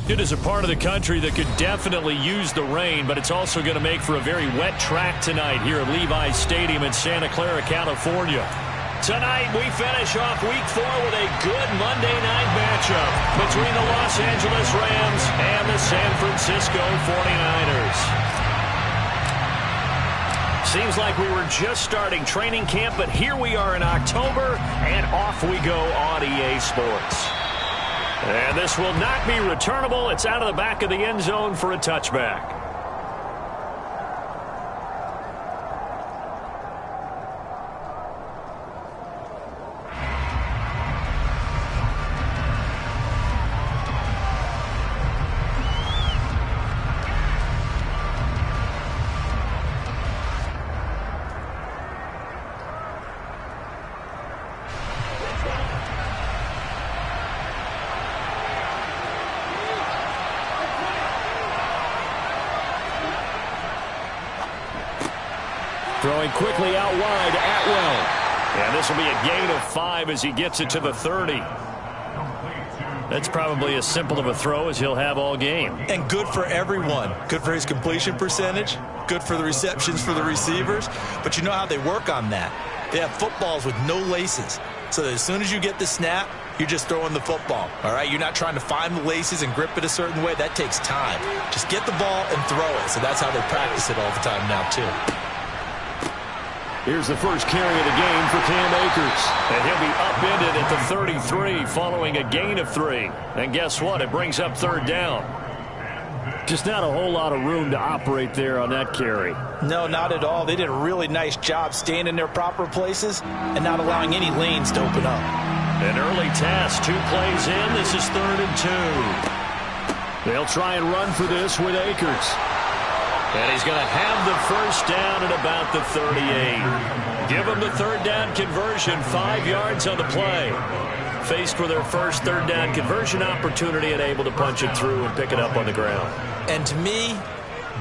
It is a part of the country that could definitely use the rain, but it's also going to make for a very wet track tonight here at Levi's Stadium in Santa Clara, California. Tonight, we finish off Week 4 with a good Monday night matchup between the Los Angeles Rams and the San Francisco 49ers. Seems like we were just starting training camp, but here we are in October, and off we go on EA Sports. And this will not be returnable. It's out of the back of the end zone for a touchback. Throwing quickly out wide, Atwell. And this will be a gain of 5 as he gets it to the 30. That's probably as simple of a throw as he'll have all game. And good for everyone. Good for his completion percentage. Good for the receptions for the receivers. But you know how they work on that. They have footballs with no laces. So that as soon as you get the snap, you're just throwing the football. All right? You're not trying to find the laces and grip it a certain way. That takes time. Just get the ball and throw it. So that's how they practice it all the time now, too. Here's the first carry of the game for Cam Akers. And he'll be upended at the 33 following a gain of 3. And guess what? It brings up third down. Just not a whole lot of room to operate there on that carry. No, not at all. They did a really nice job staying in their proper places and not allowing any lanes to open up. An early task, 2 plays in. This is 3rd and 2. They'll try and run for this with Akers. And he's going to have the first down at about the 38. Give him the third down conversion, 5 yards on the play. Faced with their first third down conversion opportunity and able to punch it through and pick it up on the ground. And to me,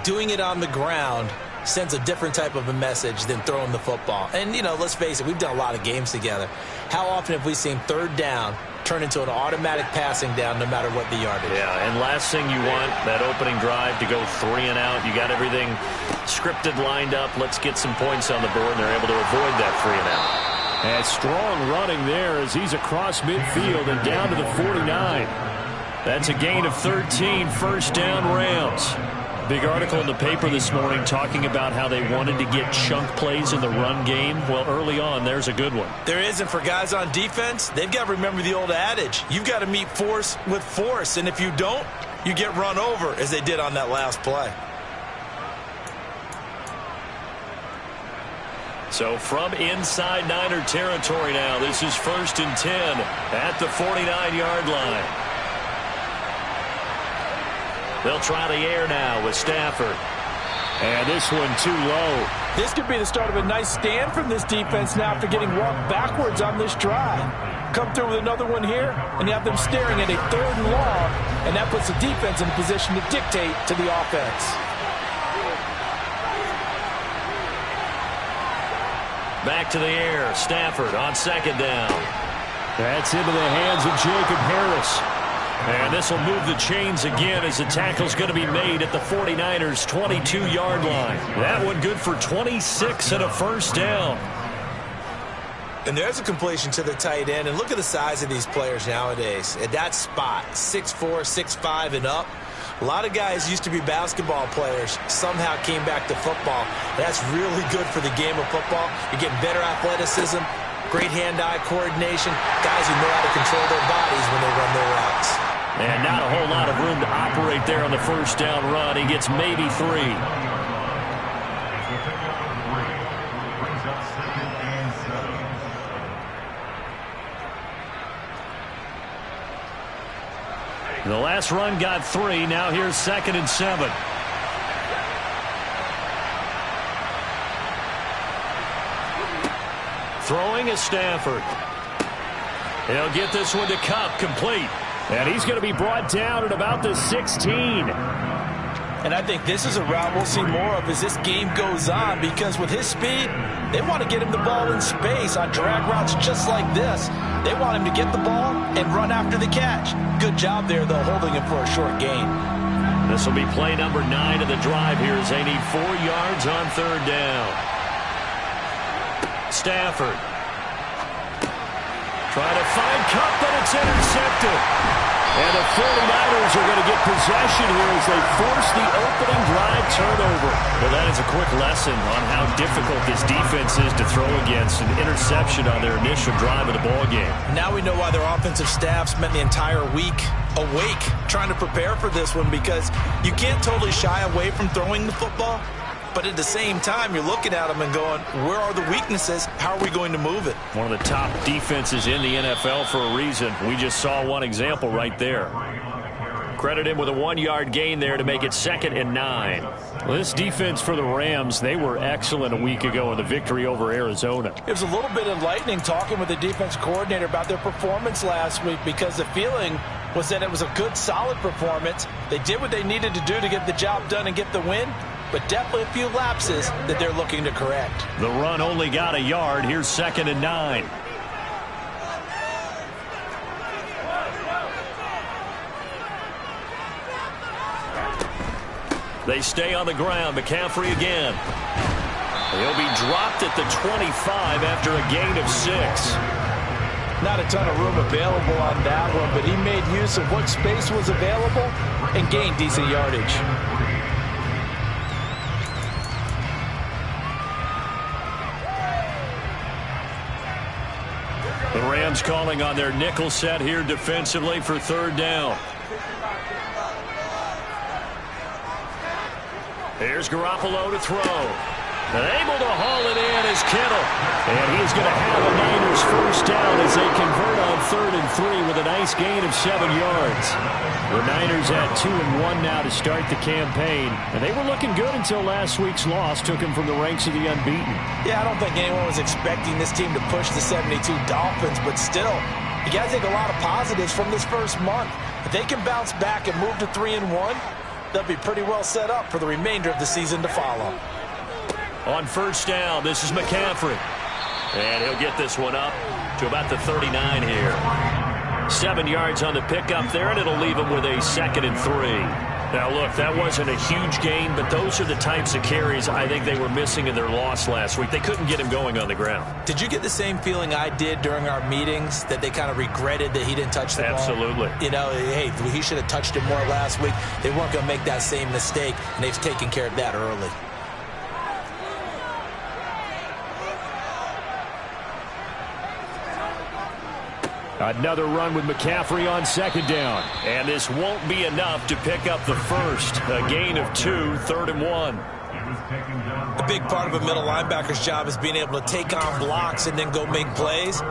doing it on the ground sends a different type of a message than throwing the football. And, you know, let's face it, we've done a lot of games together. How often have we seen third down turn into an automatic passing down no matter what the yardage? Yeah, and last thing you want, that opening drive to go 3 and out. You got everything scripted, lined up. Let's get some points on the board, and they're able to avoid that 3 and out. And strong running there as he's across midfield and down to the 49. That's a gain of 13, first down Rams. Big article in the paper this morning talking about how they wanted to get chunk plays in the run game. Well, early on, there's a good one. There is, and for guys on defense, they've got to remember the old adage. You've got to meet force with force, and if you don't, you get run over, as they did on that last play. So from inside Niner territory now, this is 1st and 10 at the 49-yard line. They'll try the air now with Stafford. And this one too low. This could be the start of a nice stand from this defense now after getting walked backwards on this drive. Come through with another one here, and you have them staring at a 3rd and long, and that puts the defense in a position to dictate to the offense. Back to the air. Stafford on 2nd down. That's into the hands of Jacob Harris. And this will move the chains again as the tackle's going to be made at the 49ers' 22-yard line. That one good for 26 and a first down. And there's a completion to the tight end. And look at the size of these players nowadays. At that spot, 6'4", 6'5", and up. A lot of guys used to be basketball players, somehow came back to football. That's really good for the game of football. You're getting better athleticism, great hand-eye coordination, guys who know how to control their bodies when they run their routes. And not a whole lot of room to operate there on the first down run. He gets maybe 3. The last run got 3. Now here's 2nd and 7. Throwing is Stafford. He'll get this one to Kupp, complete. And he's going to be brought down at about the 16. And I think this is a route we'll see more of as this game goes on, because with his speed, they want to get him the ball in space on drag routes just like this. They want him to get the ball and run after the catch. Good job there, though, holding him for a short gain. This will be play number 9 of the drive here as they need 4 yards on third down. Stafford. Trying to find Kupp, but it's intercepted. And the 49ers are going to get possession here as they force the opening drive turnover. Well, that is a quick lesson on how difficult this defense is to throw against. An interception on their initial drive of the ballgame. Now we know why their offensive staff spent the entire week awake trying to prepare for this one, because you can't totally shy away from throwing the football. But at the same time, you're looking at them and going, where are the weaknesses? How are we going to move it? One of the top defenses in the NFL for a reason. We just saw one example right there. Credit him with a 1-yard gain there to make it 2nd and 9. Well, this defense for the Rams, they were excellent a week ago in the victory over Arizona. It was a little bit enlightening talking with the defense coordinator about their performance last week, because the feeling was that it was a good, solid performance. They did what they needed to do to get the job done and get the win, but definitely a few lapses that they're looking to correct. The run only got a yard. Here's 2nd and 9. They stay on the ground. McCaffrey again. He'll be dropped at the 25 after a gain of 6. Not a ton of room available on that one, but he made use of what space was available and gained decent yardage. The Rams calling on their nickel set here defensively for third down. Here's Garoppolo to throw. And able to haul it in is Kittle. And he's going to have a Niners first down as they convert on 3rd and 3 with a nice gain of 7 yards. The Niners at 2-1 now to start the campaign. And they were looking good until last week's loss took them from the ranks of the unbeaten. Yeah, I don't think anyone was expecting this team to push the 72 Dolphins, but still, you got to take a lot of positives from this first month. If they can bounce back and move to 3-1, they'll be pretty well set up for the remainder of the season to follow. On first down, this is McCaffrey. And he'll get this one up to about the 39 here. 7 yards on the pickup there, and it'll leave him with a 2nd and 3. Now, look, that wasn't a huge gain, but those are the types of carries I think they were missing in their loss last week. They couldn't get him going on the ground. Did you get the same feeling I did during our meetings, that they kind of regretted that he didn't touch the ball? Absolutely. You know, hey, he should have touched it more last week. They weren't going to make that same mistake, and they've taken care of that early. Another run with McCaffrey on 2nd down. And this won't be enough to pick up the first. A gain of 2, 3rd and 1. A big part of a middle linebacker's job is being able to take on blocks and then go make plays.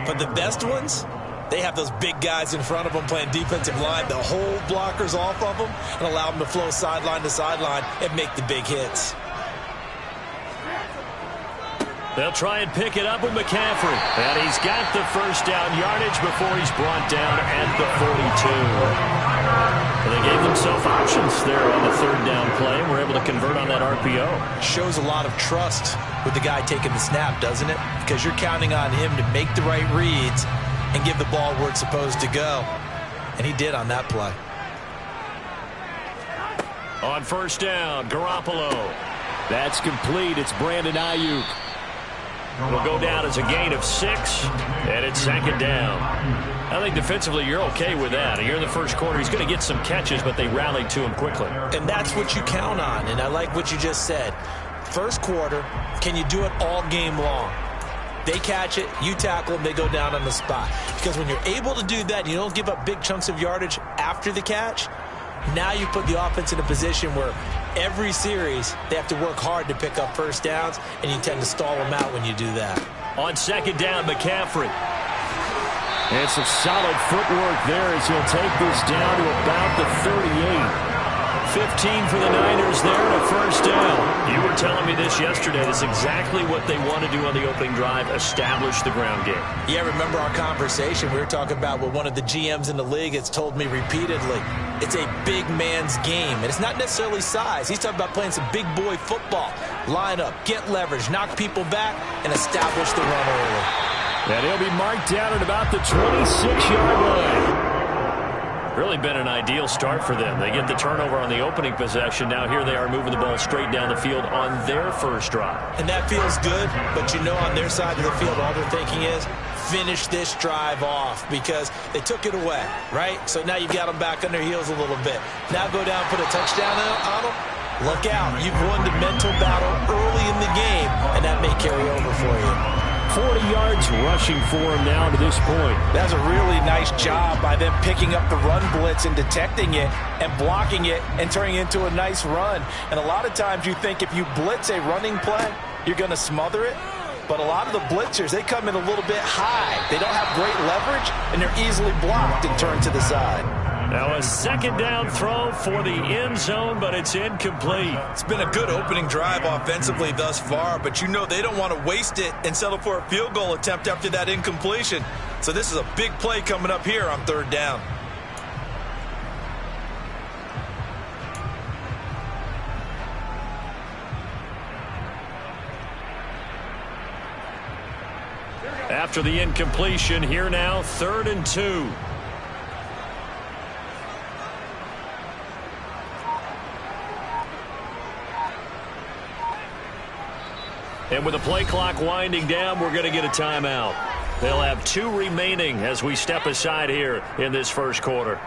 But the best ones, they have those big guys in front of them playing defensive line that hold blockers off of them and allow them to flow sideline to sideline and make the big hits. They'll try and pick it up with McCaffrey. And he's got the first down yardage before he's brought down at the 42. And they gave themselves options there on the 3rd down play and were able to convert on that RPO. Shows a lot of trust with the guy taking the snap, doesn't it? Because you're counting on him to make the right reads and give the ball where it's supposed to go. And he did on that play. On first down, Garoppolo. That's complete. It's Brandon Ayuk. Will go down as a gain of 6, and it's 2nd down. I think defensively you're okay with that. Here in the first quarter, he's going to get some catches, but they rallied to him quickly. And that's what you count on, and I like what you just said. First quarter, can you do it all game long? They catch it, you tackle them, they go down on the spot. Because when you're able to do that, you don't give up big chunks of yardage after the catch, now you put the offense in a position where every series they have to work hard to pick up first downs, and you tend to stall them out when you do that. On 2nd down, McCaffrey. And some solid footwork there as he'll take this down to about the 38. 15 for the Niners there and a first down. You were telling me this yesterday. That's exactly what they want to do on the opening drive, establish the ground game. Yeah, remember our conversation? We were talking about what one of the GMs in the league has told me repeatedly. it's a big man's game. And it's not necessarily size. He's talking about playing some big boy football. Line up, get leverage, knock people back, and establish the run early. And he'll be marked down at about the 26-yard line. Really been an ideal start for them. They get the turnover on the opening possession. Now here they are moving the ball straight down the field on their first drive. And that feels good, but you know on their side of the field all they're thinking is finish this drive off because they took it away, right? So now you've got them back on their heels a little bit. Now go down, put a touchdown on them. Look out. You've won the mental battle early in the game, and that may carry over for you. 40 yards rushing for him now to this point. That's a really nice job by them picking up the run blitz and detecting it and blocking it and turning it into a nice run. And a lot of times you think if you blitz a running play, you're going to smother it. But a lot of the blitzers, they come in a little bit high. They don't have great leverage, and they're easily blocked and turned to the side. Now a second down throw for the end zone, but it's incomplete. It's been a good opening drive offensively thus far, but you know they don't want to waste it and settle for a field goal attempt after that incompletion. So this is a big play coming up here on third down. After the incompletion, here now, 3rd and 2. And with the play clock winding down, we're going to get a timeout. They'll have 2 remaining as we step aside here in this first quarter.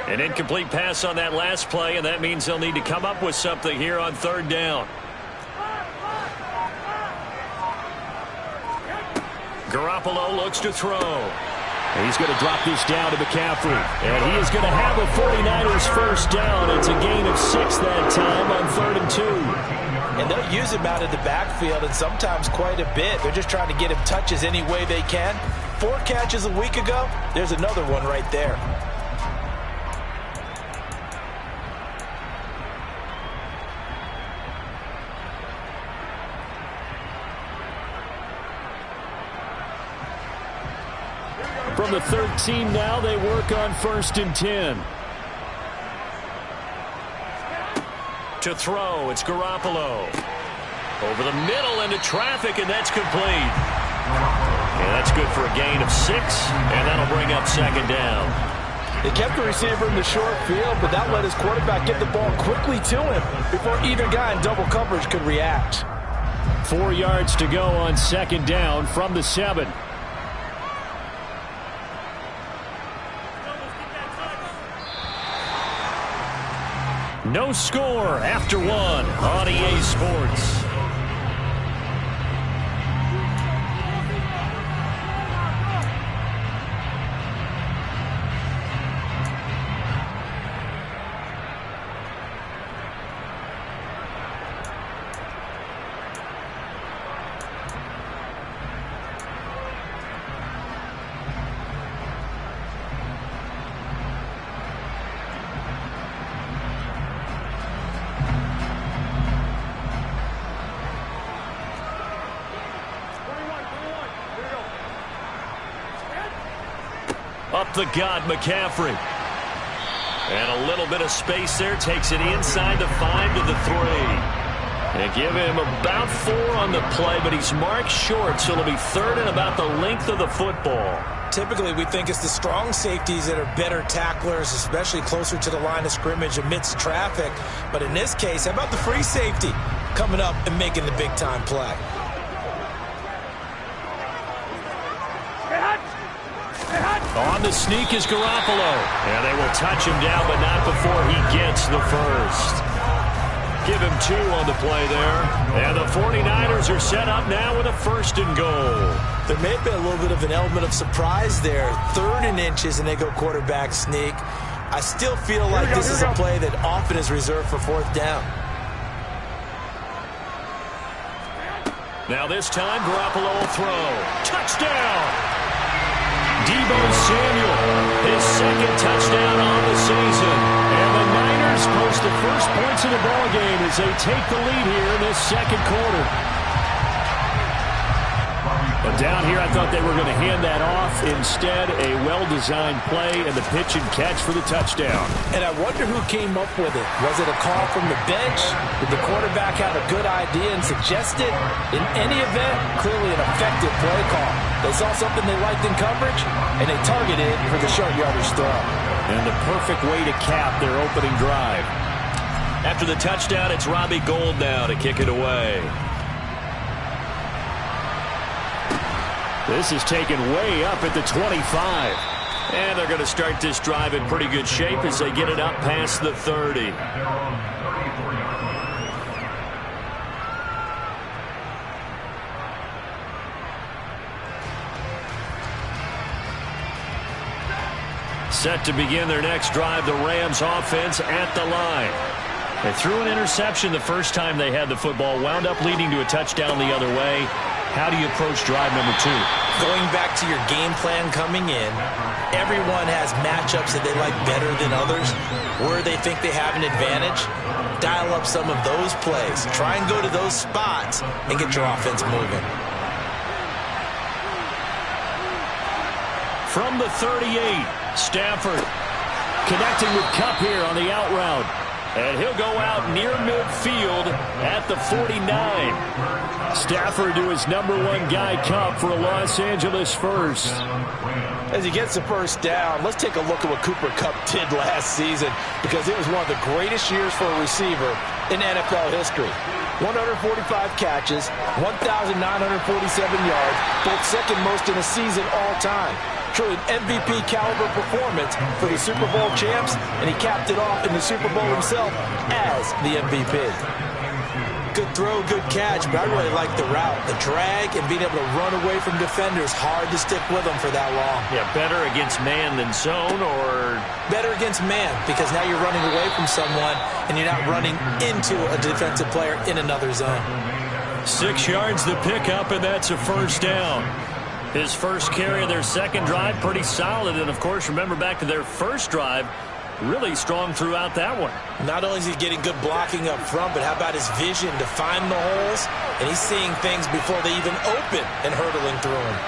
An incomplete pass on that last play, and that means they'll need to come up with something here on 3rd down. Garoppolo looks to throw. He's going to drop this down to McCaffrey. And he is going to have a 49ers first down. It's a gain of 6 that time on 3rd and 2. And they'll use him out of the backfield, and sometimes quite a bit. They're just trying to get him touches any way they can. 4 catches a week ago. There's another one right there. From the 13 now, they work on 1st and 10. To throw, it's Garoppolo. Over the middle into traffic, and that's complete. And that's good for a gain of 6, and that'll bring up 2nd down. They kept the receiver in the short field, but that let his quarterback get the ball quickly to him before either guy in double coverage could react. 4 yards to go on 2nd down from the 7. No score after 1 on EA Sports. Up the gut, McCaffrey. And a little bit of space there. Takes it inside the 5 to the 3. They give him about 4 on the play, but he's marked short, so it'll be 3rd and about the length of the football. Typically, we think it's the strong safeties that are better tacklers, especially closer to the line of scrimmage amidst traffic. But in this case, how about the free safety coming up and making the big-time play? On the sneak is Garoppolo. And they will touch him down, but not before he gets the first. Give him 2 on the play there. And the 49ers are set up now with a 1st and goal. There may have been a little bit of an element of surprise there. 3rd and inches, and they go quarterback sneak. I still feel like this is a play that often is reserved for 4th down. Now this time, Garoppolo will throw. Touchdown! Deebo Samuel, his 2nd touchdown on the season. And the Niners post the first points of the ballgame as they take the lead here in this 2nd quarter. But down here, I thought they were going to hand that off. Instead, a well-designed play and the pitch and catch for the touchdown. And I wonder who came up with it. Was it a call from the bench? Did the quarterback have a good idea and suggest it? In any event, clearly an effective play call. They saw something they liked in coverage, and they targeted for the short yardage throw. And the perfect way to cap their opening drive. After the touchdown, it's Robbie Gould now to kick it away. This is taken way up at the 25. And they're going to start this drive in pretty good shape as they get it up past the 30. Set to begin their next drive, the Rams offense at the line. They threw an interception the first time they had the football, wound up leading to a touchdown the other way. How do you approach drive number 2? Going back to your game plan coming in, everyone has matchups that they like better than others. Where they think they have an advantage, dial up some of those plays. Try and go to those spots and get your offense moving. From the 38, Stafford connecting with Kupp here on the out route. And he'll go out near midfield at the 49. Stafford to his #1 guy, Kupp, for a Los Angeles first. As he gets the first down, let's take a look at what Cooper Kupp did last season, because it was one of the greatest years for a receiver in NFL history. 145 catches, 1,947 yards, both 2nd most in a season all time. Truly an MVP caliber performance for the Super Bowl champs, and he capped it off in the Super Bowl himself as the MVP. Good throw, good catch, but I really like the route. The drag and being able to run away from defenders, hard to stick with them for that long. Yeah, better against man than zone, or? Better against man, because now you're running away from someone and you're not running into a defensive player in another zone. 6 yards the pickup, and that's a first down. His first carry of their 2nd drive, pretty solid. And, of course, remember back to their first drive, really strong throughout that one. Not only is he getting good blocking up front, but how about his vision to find the holes? And he's seeing things before they even open and hurdling through them.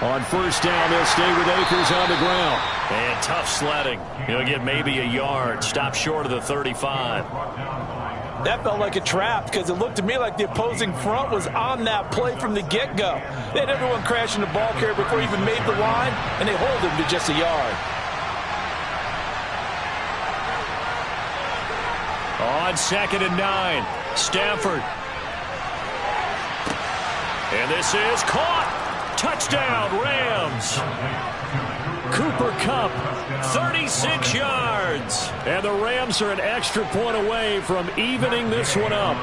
On first down, they'll stay with Akers on the ground. And tough sledding. He'll get maybe a yard. Stop short of the 35. That felt like a trap, because it looked to me like the opposing front was on that play from the get-go. They had everyone crashing the ball carrier before he even made the line, and they hold him to just a yard. On 2nd and 9, Stafford. And this is caught. Touchdown, Rams. Cooper Kupp, 36 yards. And the Rams are an extra point away from evening this one up.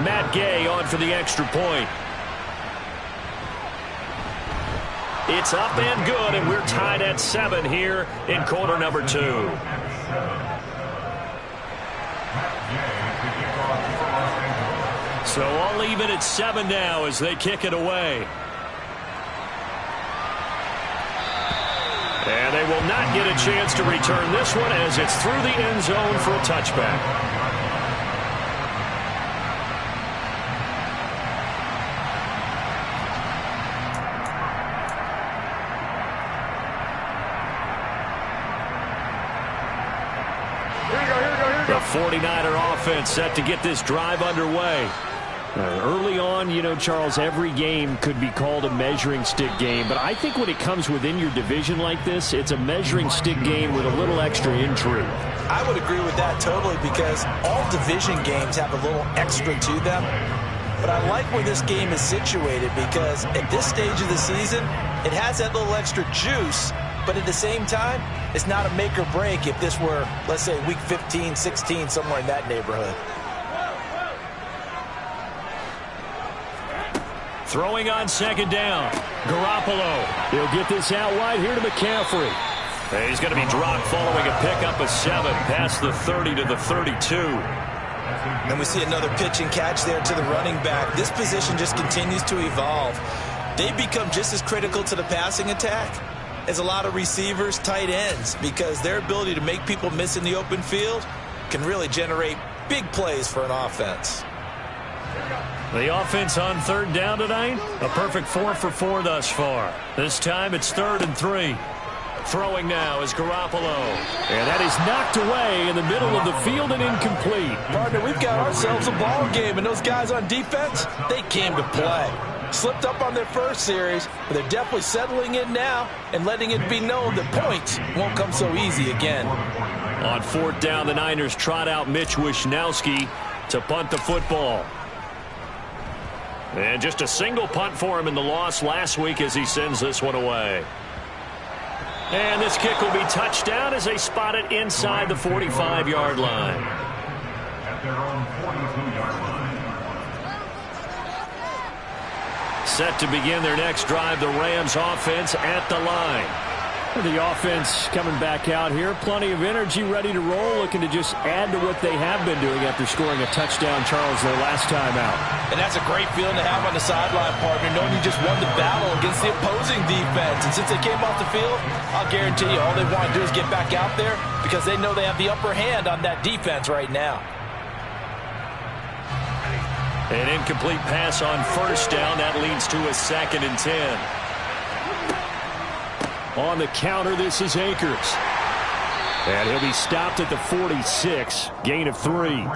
Matt Gay on for the extra point. It's up and good, and we're tied at 7 here in quarter number 2. So all even at 7 now as they kick it away. And they will not get a chance to return this one as it's through the end zone for a touchback. The 49er offense set to get this drive underway. Early on, you know, Charles, every game could be called a measuring stick game. But I think when it comes within your division like this, it's a measuring stick game with a little extra intrigue. I would agree with that totally, because all division games have a little extra to them. but I like where this game is situated because at this stage of the season, it has that little extra juice, but at the same time, it's not a make or break if this were, let's say, week 15, 16, somewhere in that neighborhood. Throwing on second down. Garoppolo. He'll get this out wide here to McCaffrey. He's going to be dropped following a pickup of 7 past the 30 to the 32. And we see another pitch and catch there to the running back. This position just continues to evolve. They become just as critical to the passing attack as a lot of receivers, tight ends, because their ability to make people miss in the open field can really generate big plays for an offense. The offense on third down tonight, a perfect 4 for 4 thus far. This time it's 3rd and 3. Throwing now is Garoppolo. And that is knocked away in the middle of the field and incomplete. Partner, we've got ourselves a ball game, and those guys on defense, they came to play. Slipped up on their first series, but they're definitely settling in now and letting it be known that points won't come so easy again. On 4th down, the Niners trot out Mitch Wishnowski to punt the football. And just a single punt for him in the loss last week as he sends this one away. And this kick will be touchdown as they spot it inside the 45-yard line. Set to begin their next drive, the Rams offense at the line. The offense coming back out here. Plenty of energy, ready to roll, looking to just add to what they have been doing after scoring a touchdown, Charles, their last time out. And that's a great feeling to have on the sideline, partner, knowing you just won the battle against the opposing defense. And since they came off the field, I'll guarantee you all they want to do is get back out there because they know they have the upper hand on that defense right now. An incomplete pass on first down. That leads to a 2nd and 10. On the counter, this is Akers. And he'll be stopped at the 46. Gain of 3.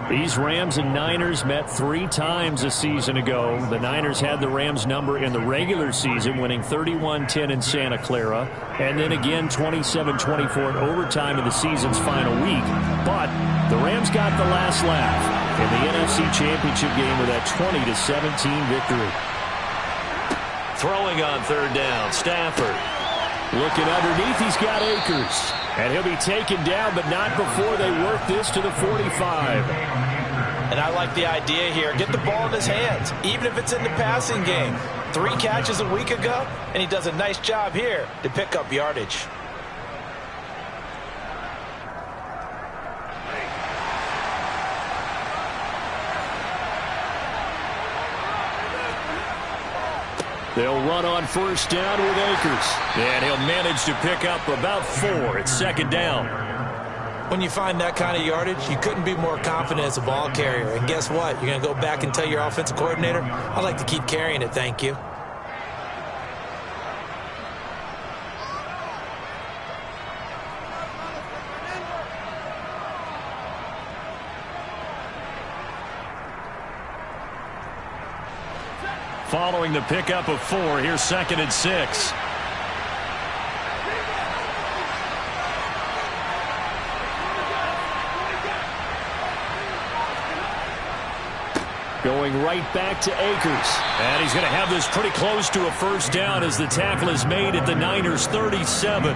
These Rams and Niners met 3 times a season ago. The Niners had the Rams number in the regular season, winning 31-10 in Santa Clara. And then again 27-24 in overtime in the season's final week. But the Rams got the last laugh in the NFC Championship game with that 20-17 victory. Throwing on third down, Stafford. Looking underneath, he's got Akers. And he'll be taken down, but not before they work this to the 45. And I like the idea here. Get the ball in his hands, even if it's in the passing game. 3 catches a week ago, and he does a nice job here to pick up yardage. They'll run on first down with Akers. And he'll manage to pick up about 4 at 2nd down. When you find that kind of yardage, you couldn't be more confident as a ball carrier. And guess what? You're going to go back and tell your offensive coordinator, I'd like to keep carrying it, thank you. Following the pickup of 4, here's 2nd and 6. Going right back to Akers. And he's going to have this pretty close to a first down as the tackle is made at the Niners' 37.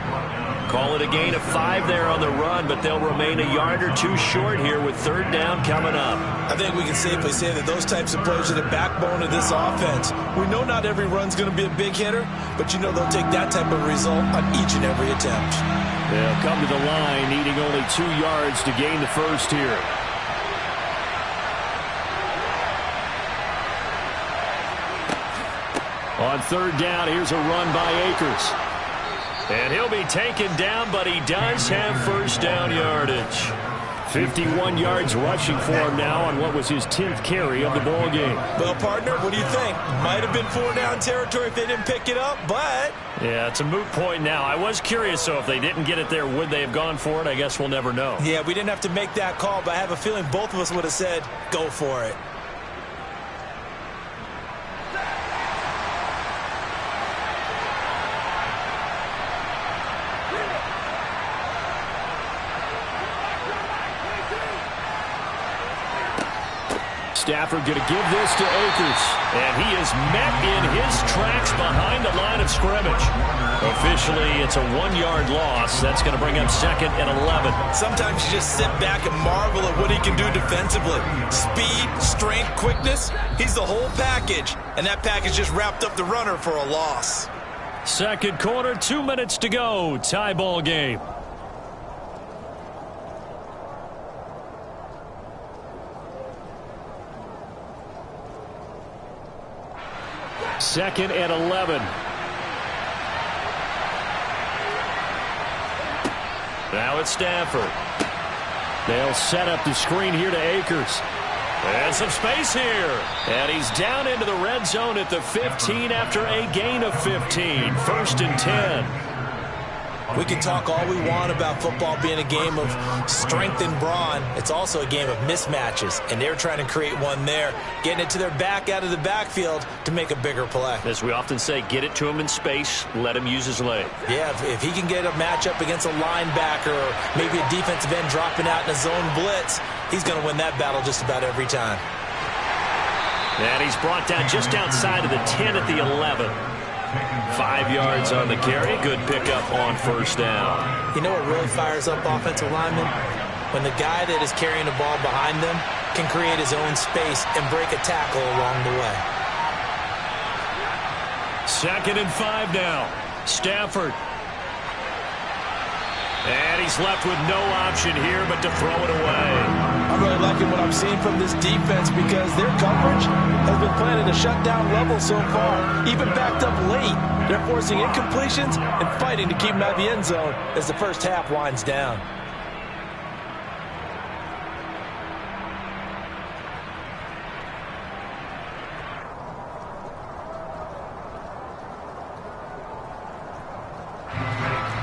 Call it a gain of 5 there on the run, but they'll remain a yard or 2 short here with 3rd down coming up. I think we can safely say that those types of plays are the backbone of this offense. We know not every run's going to be a big hitter, but you know they'll take that type of result on each and every attempt. They'll come to the line, needing only 2 yards to gain the first here. On 3rd down, here's a run by Akers. And he'll be taken down, but he does have first down yardage. 51 yards rushing for him now on what was his 10th carry of the ball game. Well, partner, what do you think? Might have been 4 down territory if they didn't pick it up, but... Yeah, it's a moot point now. I was curious, so if they didn't get it there, would they have gone for it? I guess we'll never know. Yeah, we didn't have to make that call, but I have a feeling both of us would have said, go for it. Stafford going to give this to Akers. And he is met in his tracks behind the line of scrimmage. Officially, it's a 1-yard loss. That's going to bring up 2nd and 11. Sometimes you just sit back and marvel at what he can do defensively. Speed, strength, quickness. He's the whole package. And that package just wrapped up the runner for a loss. Second quarter, 2 minutes to go. Tie ball game. Second and 11. Now it's Stafford. They'll set up the screen here to Akers. And some space here. And he's down into the red zone at the 15 after a gain of 15. 1st and 10. We can talk all we want about football being a game of strength and brawn. It's also a game of mismatches, and they're trying to create one there, getting it to their back out of the backfield to make a bigger play. As we often say, get it to him in space, let him use his leg. Yeah, if he can get a matchup against a linebacker or maybe a defensive end dropping out in a zone blitz, he's going to win that battle just about every time. And he's brought down just outside of the 10 at the 11. 5 yards on the carry. Good pickup on 1st down. You know what really fires up offensive linemen? When the guy that is carrying the ball behind them can create his own space and break a tackle along the way. 2nd and 5 now. Stafford. And he's left with no option here but to throw it away. I'm really liking what I'm seeing from this defense because their coverage has been playing at a shutdown level so far, even backed up late. They're forcing incompletions and fighting to keep them out of the end zone as the first half winds down.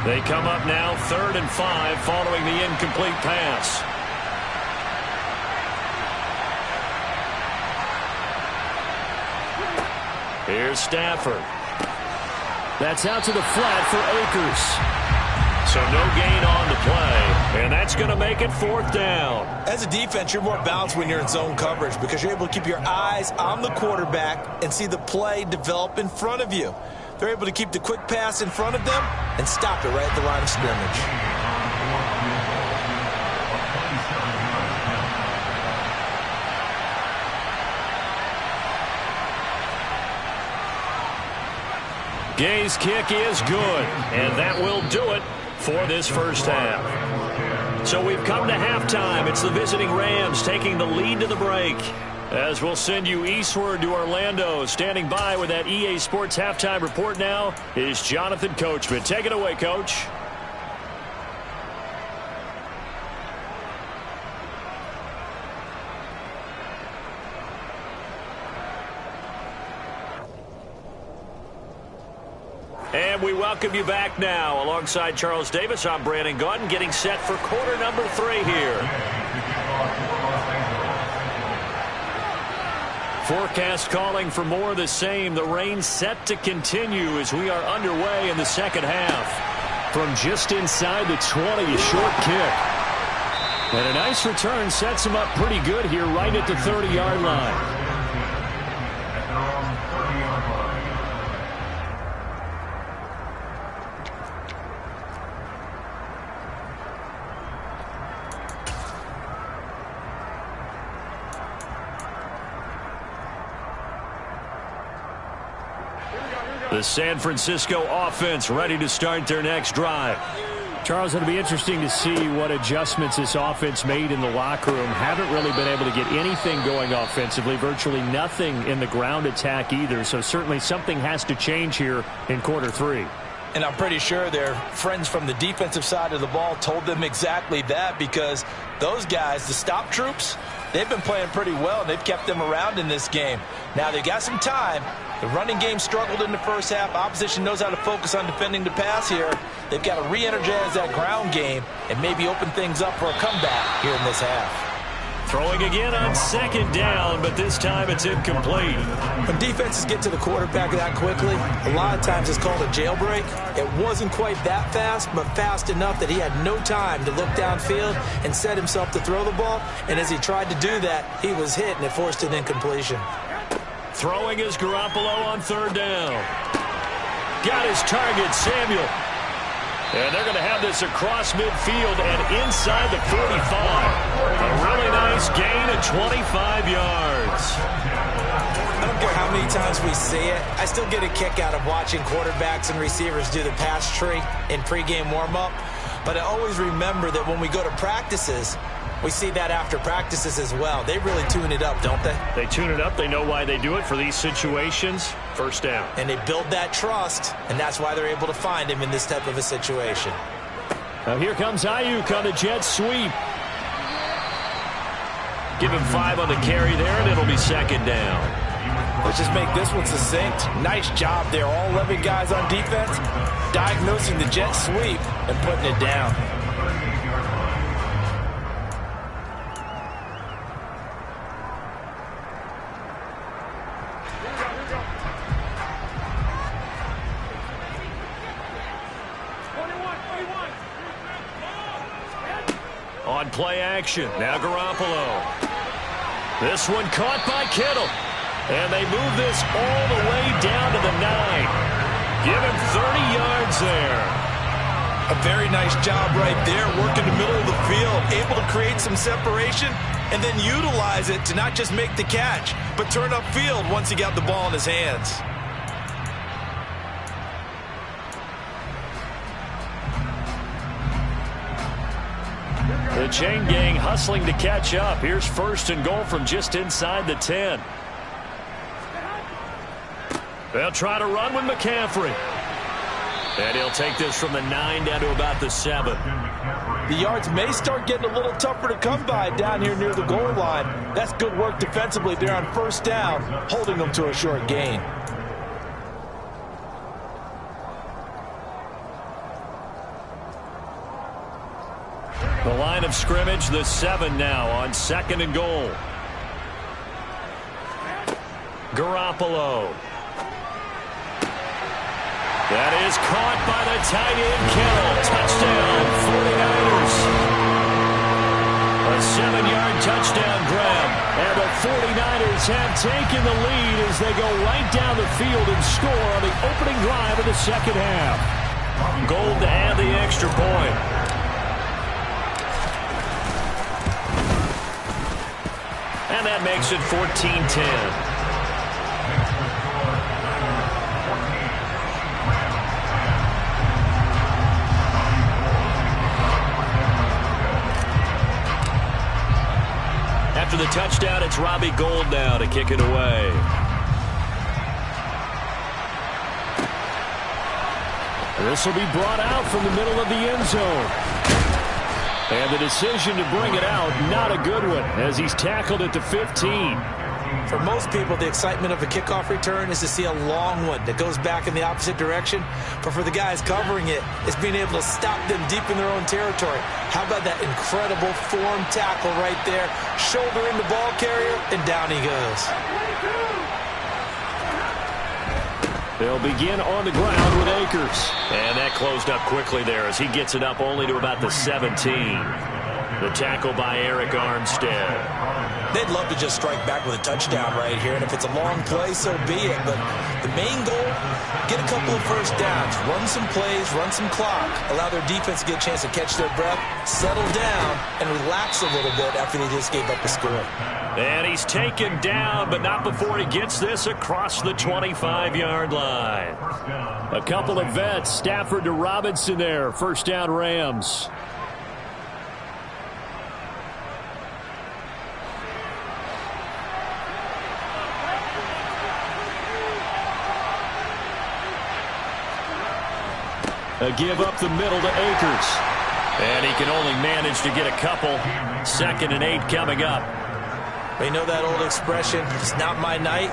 They come up now 3rd and 5 following the incomplete pass. Here's Stafford. That's out to the flat for Akers. So no gain on the play, and that's going to make it 4th down. As a defense, you're more balanced when you're in zone coverage because you're able to keep your eyes on the quarterback and see the play develop in front of you. They're able to keep the quick pass in front of them and stop it right at the line of scrimmage. Gay's kick is good, and that will do it for this first half. So we've come to halftime. It's the visiting Rams taking the lead to the break. As we'll send you eastward to Orlando. Standing by with that EA Sports halftime report now is Jonathan Coachman. Take it away, Coach. And we welcome you back now. Alongside Charles Davis, I'm Brandon Gaudin, getting set for quarter number 3 here. Forecast calling for more of the same. The rain set to continue as we are underway in the second half. From just inside the 20, a short kick. And a nice return sets him up pretty good here right at the 30-yard line. The San Francisco offense ready to start their next drive. Charles, it'll be interesting to see what adjustments this offense made in the locker room. Haven't really been able to get anything going offensively, virtually nothing in the ground attack either. So certainly something has to change here in quarter 3. And I'm pretty sure their friends from the defensive side of the ball told them exactly that, because those guys, the stop troops, they've been playing pretty well, and they've kept them around in this game. Now, they got some time. The running game struggled in the first half. Opposition knows how to focus on defending the pass here. They've got to re-energize that ground game and maybe open things up for a comeback here in this half. Throwing again on second down, but this time it's incomplete. When defenses get to the quarterback that quickly, a lot of times it's called a jailbreak. It wasn't quite that fast, but fast enough that he had no time to look downfield and set himself to throw the ball. And as he tried to do that, he was hit, and it forced an incompletion. Throwing is Garoppolo on third down. Got his target, Samuel. And they're going to have this across midfield and inside the 45. A really nice gain of 25 yards. I don't care how many times we see it. I still get a kick out of watching quarterbacks and receivers do the pass tree in pregame warm-up. But I always remember that when we go to practices, we see that after practices as well. They really tune it up, don't they? They tune it up. They know why they do it for these situations. First down. And they build that trust, and that's why they're able to find him in this type of a situation. Now here comes Ayuk on the jet sweep. Give him 5 on the carry there, and it'll be second down. Let's just make this one succinct. Nice job there. All 11 guys on defense diagnosing the jet sweep and putting it down. On play action, now Garoppolo. This one caught by Kittle. And they move this all the way down to the 9. Give him 30 yards there. A very nice job right there, working the middle of the field, able to create some separation and then utilize it to not just make the catch, but turn upfield once he got the ball in his hands. The chain gang hustling to catch up. Here's first and goal from just inside the 10. They'll try to run with McCaffrey. And he'll take this from the 9 down to about the 7. The yards may start getting a little tougher to come by down here near the goal line. That's good work defensively there on first down, holding them to a short gain. The line of scrimmage, the 7 now on second and goal. Garoppolo. That is caught by the tight end, Kittle. Touchdown, 49ers. A 7-yard touchdown grab. And the 49ers have taken the lead as they go right down the field and score on the opening drive of the second half. Gold to add the extra point. And that makes it 14-10. After the touchdown, it's Robbie Gould now to kick it away. This will be brought out from the middle of the end zone. And the decision to bring it out, not a good one, as he's tackled at the 15. For most people, the excitement of a kickoff return is to see a long one that goes back in the opposite direction. But for the guys covering it, it's being able to stop them deep in their own territory. How about that incredible form tackle right there? Shoulder in the ball carrier, and down he goes. They'll begin on the ground with Akers. And that closed up quickly there as he gets it up only to about the 17. The tackle by Eric Armstead. They'd love to just strike back with a touchdown right here, and if it's a long play, so be it. But the main goal, get a couple of first downs, run some plays, run some clock, allow their defense to get a chance to catch their breath, settle down, and relax a little bit after they just gave up the score. And he's taken down, but not before he gets this across the 25-yard line. A couple of vets, Stafford to Robinson there, first down Rams. A give up the middle to Akers. And he can only manage to get a couple. 2nd and 8 coming up. But you know that old expression, it's not my night?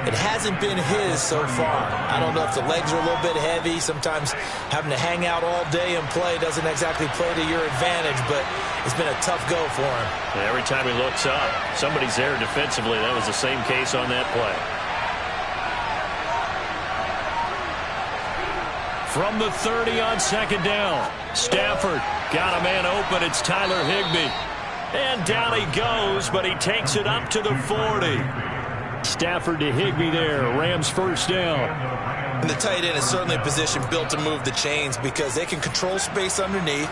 It hasn't been his so far. I don't know if the legs are a little bit heavy. Sometimes having to hang out all day and play doesn't exactly play to your advantage, but it's been a tough go for him. And every time he looks up, somebody's there defensively. That was the same case on that play. From the 30 on second down, Stafford got a man open. It's Tyler Higbee. And down he goes, but he takes it up to the 40. Stafford to Higbee there. Rams first down. And the tight end is certainly a position built to move the chains because they can control space underneath.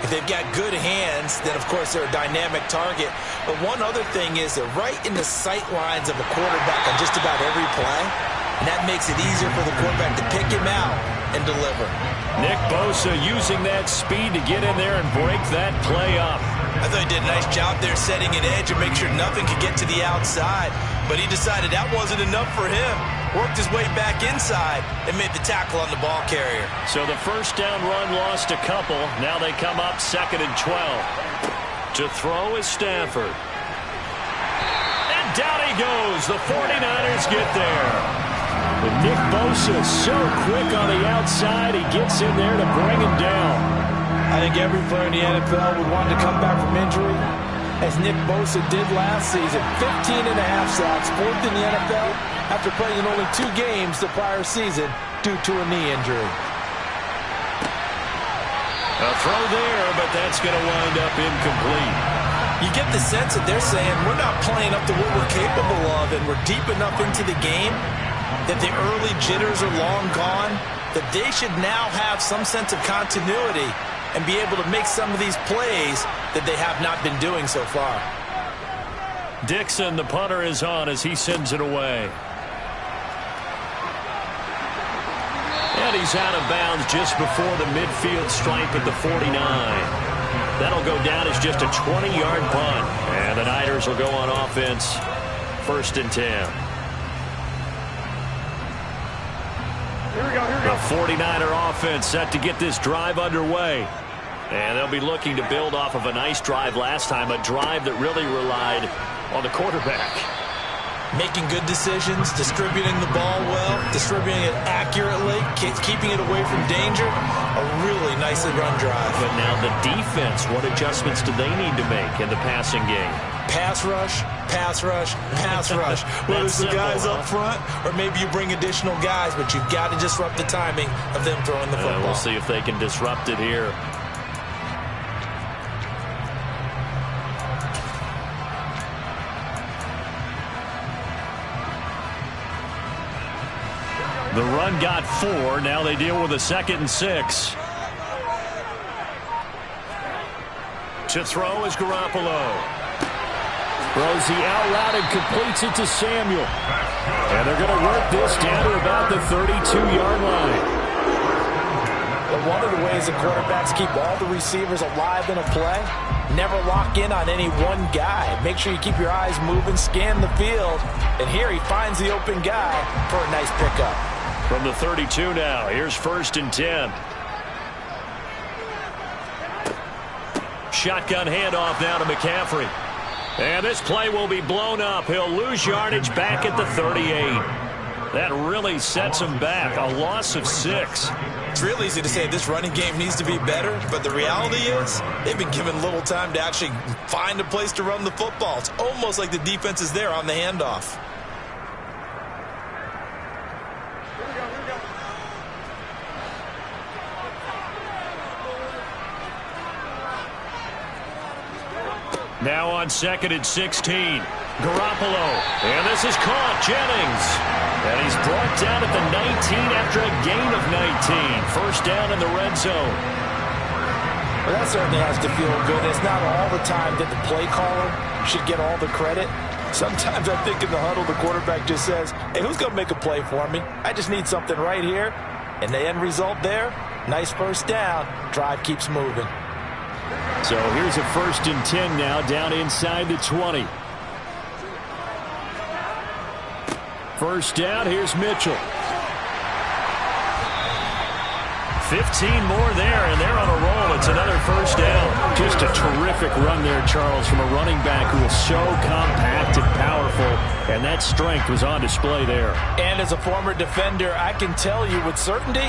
If they've got good hands, then, of course, they're a dynamic target. But one other thing is they're right in the sight lines of a quarterback on just about every play. And that makes it easier for the quarterback to pick him out and deliver. Nick Bosa using that speed to get in there and break that play up. I thought he did a nice job there setting an edge and make sure nothing could get to the outside. But he decided that wasn't enough for him. Worked his way back inside and made the tackle on the ball carrier. So the first down run lost a couple. Now they come up 2nd and 12. To throw is Stafford. And down he goes. The 49ers get there. But Nick Bosa so quick on the outside. He gets in there to bring him down. I think every player in the NFL would want to come back from injury, as Nick Bosa did last season. 15.5 sacks, 4th in the NFL, after playing in only 2 games the prior season due to a knee injury. A throw there, but that's going to wind up incomplete. You get the sense that they're saying we're not playing up to what we're capable of, and we're deep enough into the game that the early jitters are long gone, that they should now have some sense of continuity and be able to make some of these plays that they have not been doing so far. Dixon, the punter, is on as he sends it away. And he's out of bounds just before the midfield stripe at the 49. That'll go down as just a 20-yard punt. And the Niners will go on offense. 1st and 10. The 49er offense set to get this drive underway. And they'll be looking to build off of a nice drive last time, a drive that really relied on the quarterback. Making good decisions, distributing the ball well, distributing it accurately, keeping it away from danger. A really nicely run drive. But now the defense, what adjustments do they need to make in the passing game? Pass rush, pass rush, pass rush. Whether it's the guys up front or maybe you bring additional guys, but you've got to disrupt the timing of them throwing the football. We'll see if they can disrupt it here. The run got 4. Now they deal with a 2nd and 6. To throw is Garoppolo. Throws the out route and completes it to Samuel. And they're going to work this down to about the 32-yard line. But one of the ways the quarterbacks keep all the receivers alive in a play, never lock in on any one guy. Make sure you keep your eyes moving, scan the field. And here he finds the open guy for a nice pickup. From the 32 now, here's 1st and 10. Shotgun handoff now to McCaffrey. And this play will be blown up. He'll lose yardage back at the 38. That really sets him back. A loss of 6. It's real easy to say this running game needs to be better, but the reality is they've been given little time to actually find a place to run the football. It's almost like the defense is there on the handoff. Now on 2nd and 16. Garoppolo. And this is caught. Jennings. And he's brought down at the 19 after a gain of 19. First down in the red zone. Well, that certainly has to feel good. It's not all the time that the play caller should get all the credit. Sometimes I think in the huddle the quarterback just says, hey, who's going to make a play for me? I just need something right here. And the end result there, nice first down. Drive keeps moving. So here's a 1st and 10 now, down inside the 20. First down, here's Mitchell. 15 more there, and they're on a roll. It's another first down. Just a terrific run there, Charles, from a running back who is so compact and powerful, and that strength was on display there. And as a former defender, I can tell you with certainty,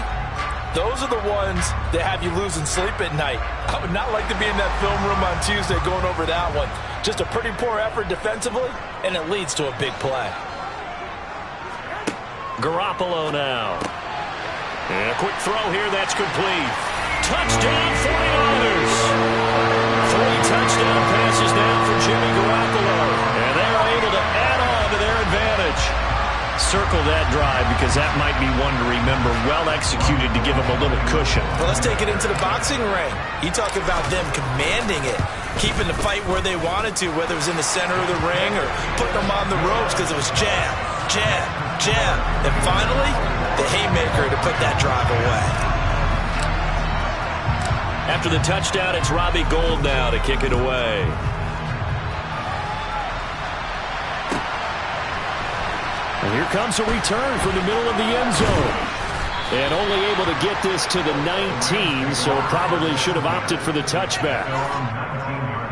those are the ones that have you losing sleep at night. I would not like to be in that film room on Tuesday going over that one. Just a pretty poor effort defensively, and it leads to a big play. Garoppolo now. And a quick throw here, that's complete. Touchdown, 49ers. 3 touchdown passes now for Jimmy Garoppolo. And they're able to add on to their advantage. Circle that drive because that might be one to remember. Well executed to give them a little cushion. Well, let's take it into the boxing ring. You talk about them commanding it, keeping the fight where they wanted to, whether it was in the center of the ring or putting them on the ropes because it was jab, jab, jab. And finally, the haymaker to put that drive away. After the touchdown, it's Robbie Gould now to kick it away. And here comes a return from the middle of the end zone. And only able to get this to the 19, so probably should have opted for the touchback.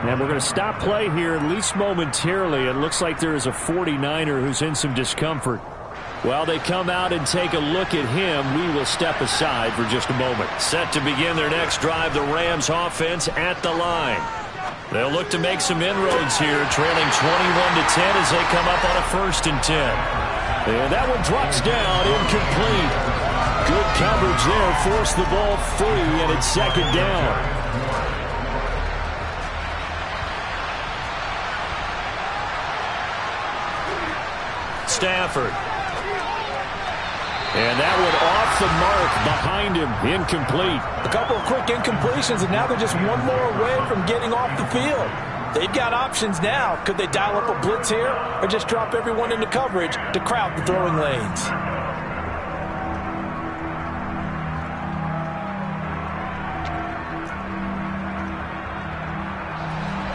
And we're going to stop play here, at least momentarily. It looks like there is a 49er who's in some discomfort. While they come out and take a look at him, we will step aside for just a moment. Set to begin their next drive, the Rams offense at the line. They'll look to make some inroads here, trailing 21-10 as they come up on a 1st and 10. And that one drops down, incomplete. Good coverage there, forced the ball free, and it's 2nd down. Stafford. And that one off the mark behind him, incomplete. A couple of quick incompletions, and now they're just one more away from getting off the field. They've got options now. Could they dial up a blitz here or just drop everyone into coverage to crowd the throwing lanes?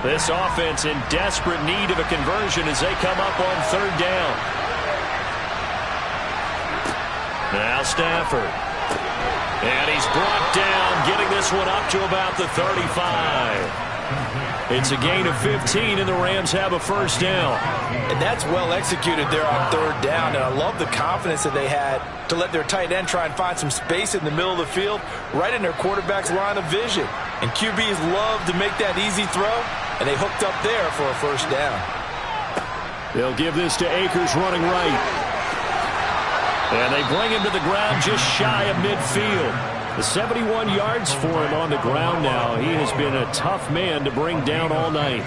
This offense in desperate need of a conversion as they come up on 3rd down. Now Stafford. And he's brought down, getting this one up to about the 35. It's a gain of 15, and the Rams have a 1st down. And that's well executed there on 3rd down, and I love the confidence that they had to let their tight end try and find some space in the middle of the field, right in their quarterback's line of vision. And QBs love to make that easy throw, and they hooked up there for a 1st down. They'll give this to Akers running right. And they bring him to the ground just shy of midfield. The 71 yards for him on the ground now. He has been a tough man to bring down all night.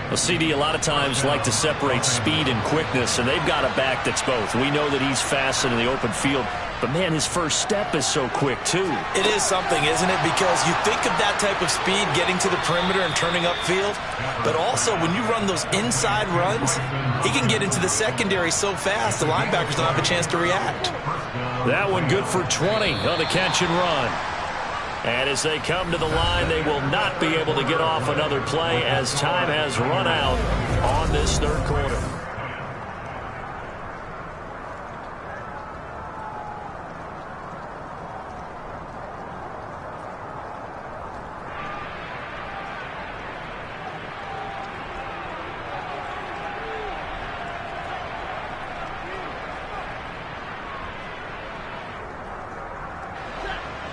Well, CD, a lot of times like to separate speed and quickness, and they've got a back that's both. We know that he's fast in the open field, but, man, his first step is so quick, too. It is something, isn't it? Because you think of that type of speed getting to the perimeter and turning upfield, but also when you run those inside runs, he can get into the secondary so fast the linebackers don't have a chance to react. That one good for 20 on the catch and run. And as they come to the line, they will not be able to get off another play as time has run out on this 3rd quarter.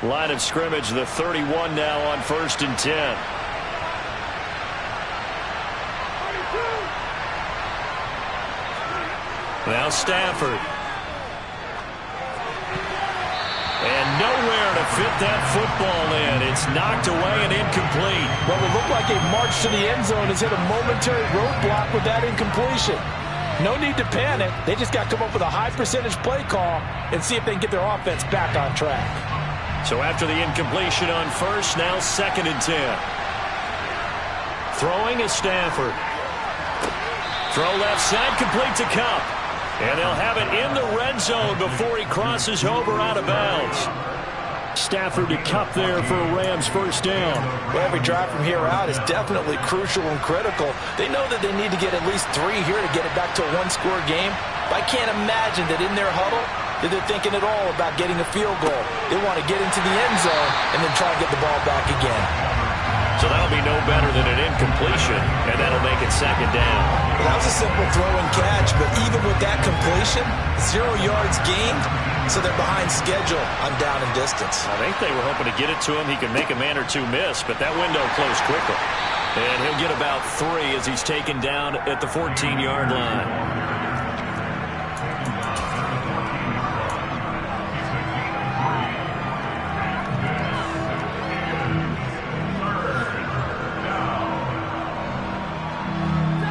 Line of scrimmage, the 31 now on 1st and 10. Now Stafford. And nowhere to fit that football in. It's knocked away and incomplete. Well, it looked like a march to the end zone has hit a momentary roadblock with that incompletion. No need to panic. They just got to come up with a high percentage play call and see if they can get their offense back on track. So after the incompletion on 1st, now 2nd and 10. Throwing is Stafford. Throw left side, complete to Kupp. And they'll have it in the red zone before he crosses over out of bounds. Stafford to Kupp there for a Rams 1st down. Well, every drive from here out is definitely crucial and critical. They know that they need to get at least 3 here to get it back to a 1-score game. But I can't imagine that in their huddle, that they're thinking at all about getting a field goal. They want to get into the end zone and then try and get the ball back again. So that'll be no better than an incompletion, and that'll make it second down. Well, that was a simple throw and catch, but even with that completion, 0 yards gained, so they're behind schedule on down and distance. I think they were hoping to get it to him. He could make a man or two miss, but that window closed quickly. And he'll get about 3 as he's taken down at the 14-yard line.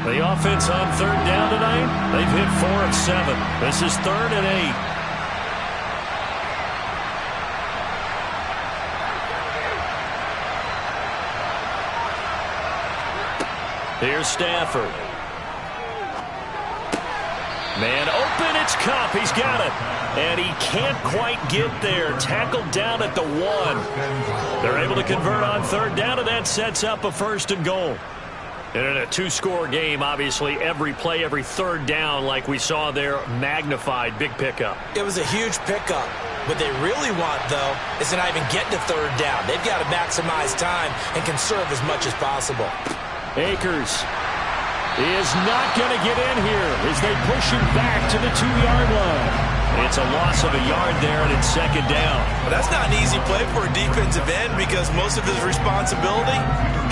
The offense on third down tonight, they've hit 4 of 7. This is 3rd and 8. Here's Stafford. Man open, it's Kupp. He's got it. And he can't quite get there. Tackled down at the 1. They're able to convert on third down, and that sets up a 1st and goal. And in a 2-score game, obviously, every play, every third down, like we saw there, magnified. Big pickup. It was a huge pickup. What they really want, though, is to not even get to third down. They've got to maximize time and conserve as much as possible. Akers is not going to get in here as they push him back to the 2-yard line. It's a loss of a yard there, and it's second down. Well, that's not an easy play for a defensive end because most of his responsibility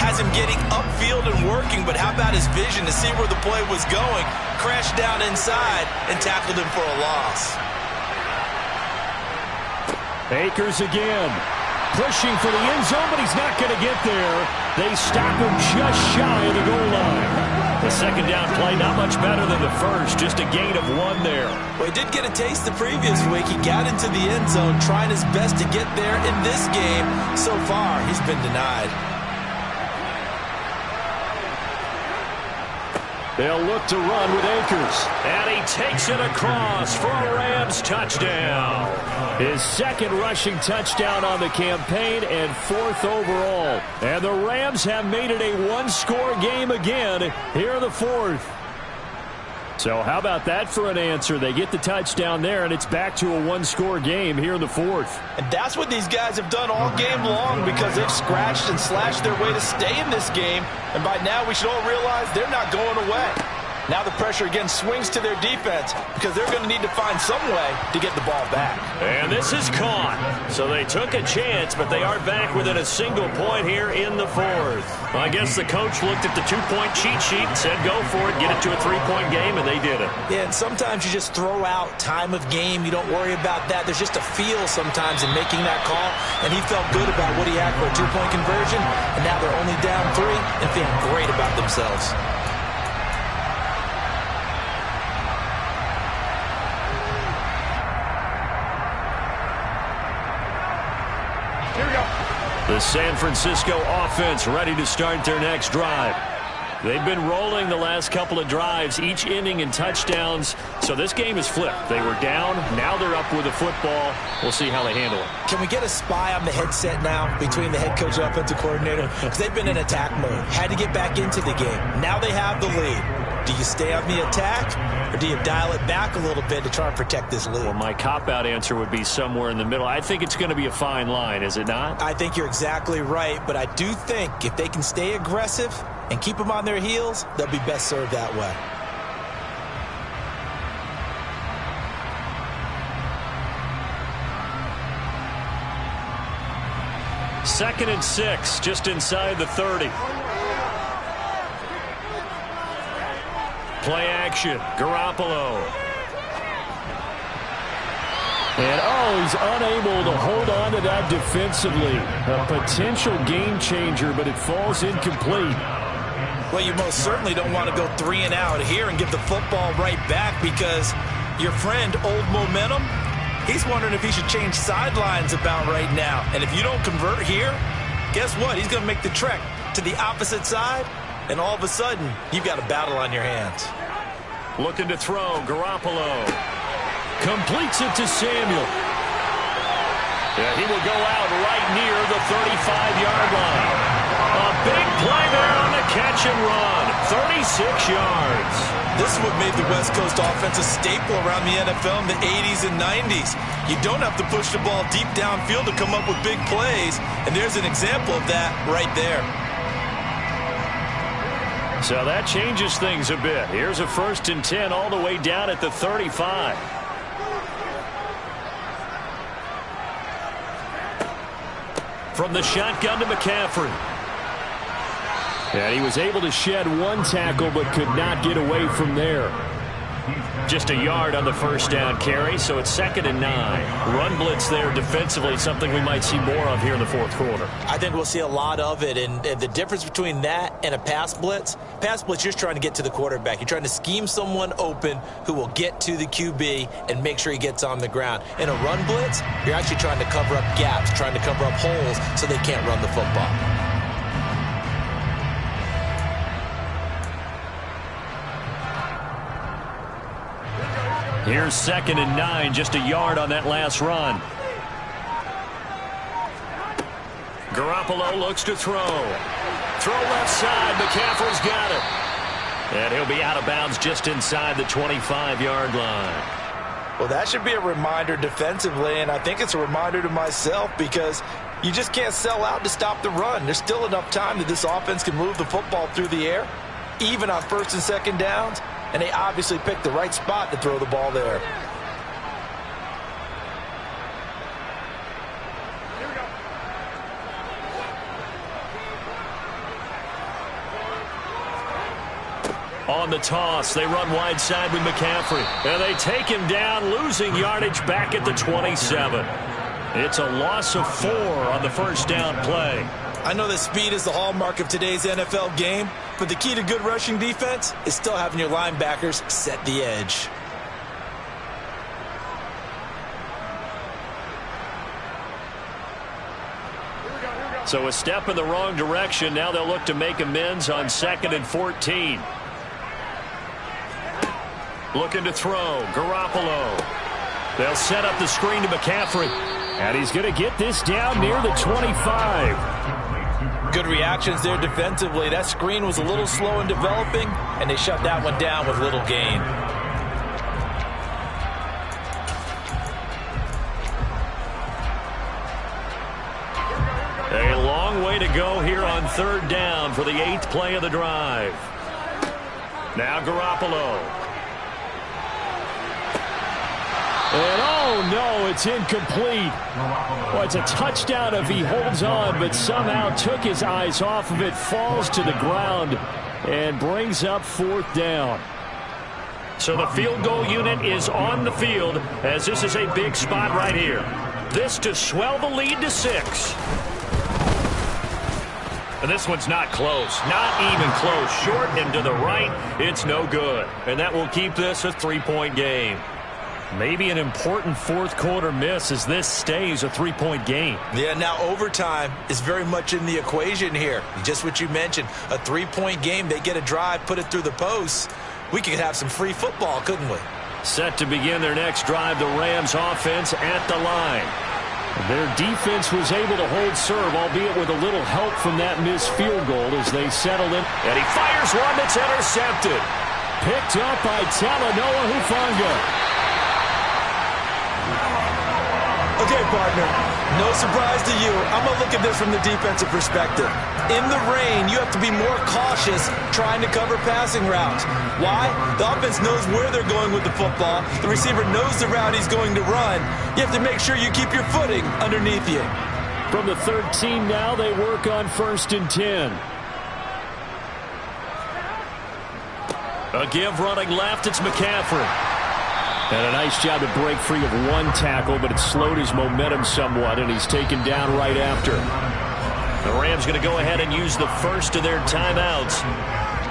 has him getting upfield and working, but how about his vision to see where the play was going, crashed down inside, and tackled him for a loss. Akers again, pushing for the end zone, but he's not going to get there. They stop him just shy of the goal line. The second down play, not much better than the first, just a gain of 1 there. Well, he did get a taste the previous week. He got into the end zone, trying his best to get there in this game. So far, he's been denied. They'll look to run with Akers. And he takes it across for a Rams touchdown. His 2nd rushing touchdown on the campaign and 4th overall. And the Rams have made it a 1-score game again here in the 4th. So how about that for an answer? They get the touchdown there, and it's back to a 1-score game here in the 4th. And that's what these guys have done all game long because they've scratched and slashed their way to stay in this game. And by now, we should all realize they're not going away. Now the pressure again swings to their defense because they're going to need to find some way to get the ball back. And this is caught. So they took a chance, but they are back within a single point here in the 4th. Well, I guess the coach looked at the 2-point cheat sheet and said, go for it, get it to a 3-point game, and they did it. Yeah, and sometimes you just throw out time of game. You don't worry about that. There's just a feel sometimes in making that call, and he felt good about what he had for a 2-point conversion, and now they're only down 3 and feeling great about themselves. The San Francisco offense ready to start their next drive. They've been rolling the last couple of drives, each ending in touchdowns. So this game is flipped. They were down. Now they're up with the football. We'll see how they handle it. Can we get a spy on the headset now between the head coach and offensive coordinator? Because they've been in attack mode. Had to get back into the game. Now they have the lead. Do you stay on the attack, or do you dial it back a little bit to try and protect this lead? Well, my cop-out answer would be somewhere in the middle. I think it's going to be a fine line, is it not? I think you're exactly right, but I do think if they can stay aggressive and keep them on their heels, they'll be best served that way. Second and 6, just inside the 30. Play action, Garoppolo. And, he's unable to hold on to that defensively. A potential game changer, but it falls incomplete. Well, you most certainly don't want to go 3 and out here and give the football right back because your friend, Old Momentum, he's wondering if he should change sidelines about right now. And if you don't convert here, guess what? He's going to make the trek to the opposite side, and all of a sudden, you've got a battle on your hands. Looking to throw, Garoppolo. Completes it to Samuel. Yeah, he will go out right near the 35-yard line. A big play there on the catch and run. 36 yards. This is what made the West Coast offense a staple around the NFL in the 80s and 90s. You don't have to push the ball deep downfield to come up with big plays, and there's an example of that right there. So that changes things a bit. Here's a 1st and 10 all the way down at the 35. From the shotgun to McCaffrey. And he was able to shed one tackle but could not get away from there. Just a yard on the 1st down carry, so it's 2nd and 9. Run blitz there defensively, something we might see more of here in the 4th quarter. I think we'll see a lot of it, and the difference between that and a pass blitz, you're just trying to get to the quarterback. You're trying to scheme someone open who will get to the QB and make sure he gets on the ground. In a run blitz, you're actually trying to cover up gaps, trying to cover up holes so they can't run the football. Here's 2nd and 9, just a yard on that last run. Garoppolo looks to throw. Throw left side, McCaffrey's got it. And he'll be out of bounds just inside the 25-yard line. Well, that should be a reminder defensively, and I think it's a reminder to myself because you just can't sell out to stop the run. There's still enough time that this offense can move the football through the air, even on 1st and 2nd downs. And they obviously picked the right spot to throw the ball there. On the toss, they run wide side with McCaffrey. And they take him down, losing yardage back at the 27. It's a loss of 4 on the 1st down play. I know that speed is the hallmark of today's NFL game, but the key to good rushing defense is still having your linebackers set the edge. So a step in the wrong direction. Now they'll look to make amends on 2nd and 14. Looking to throw. Garoppolo. They'll set up the screen to McCaffrey. And he's going to get this down near the 25. Good reactions there defensively. That screen was a little slow in developing, and they shut that one down with little gain. A long way to go here on 3rd down for the 8th play of the drive. Now Garoppolo. And oh no, it's incomplete. Well, it's a touchdown if he holds on, but somehow took his eyes off of it, falls to the ground, and brings up 4th down. So the field goal unit is on the field as this is a big spot right here. This to swell the lead to 6. And this one's not close. Not even close. Short and to the right. It's no good. And that will keep this a 3-point game. Maybe an important 4th quarter miss as this stays a 3-point game. Yeah, now overtime is very much in the equation here. Just what you mentioned, a 3-point game. They get a drive, put it through the posts. We could have some free football, couldn't we? Set to begin their next drive, the Rams offense at the line. Their defense was able to hold serve, albeit with a little help from that missed field goal as they settled in. And he fires one that's intercepted. Picked up by Talanoa Hufanga. Okay, partner, no surprise to you. I'm going to look at this from the defensive perspective. In the rain, you have to be more cautious trying to cover passing routes. Why? The offense knows where they're going with the football. The receiver knows the route he's going to run. You have to make sure you keep your footing underneath you. From the 13 now, they work on 1st and 10. A give running left, it's McCaffrey. And a nice job to break free of one tackle, but it slowed his momentum somewhat, and he's taken down right after. The Rams going to go ahead and use the first of their timeouts.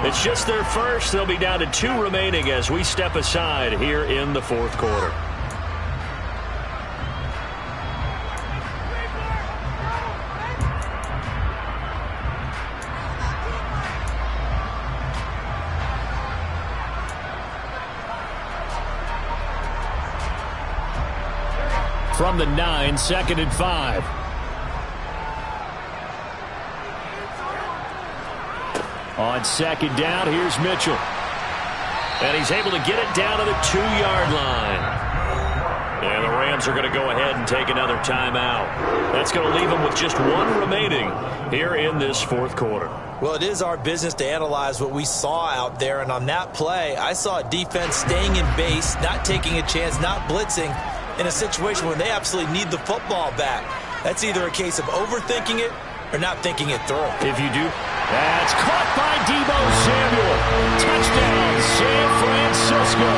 It's just their first. They'll be down to 2 remaining as we step aside here in the 4th quarter. From the 9, 2nd and 5. On second down, here's Mitchell. And he's able to get it down to the 2-yard line. And the Rams are going to go ahead and take another timeout. That's going to leave them with just one remaining here in this fourth quarter. Well, it is our business to analyze what we saw out there. And on that play, I saw a defense staying in base, not taking a chance, not blitzing in a situation where they absolutely need the football back. That's either a case of overthinking it or not thinking it through. If you do, that's caught by Deebo Samuel. Touchdown, San Francisco.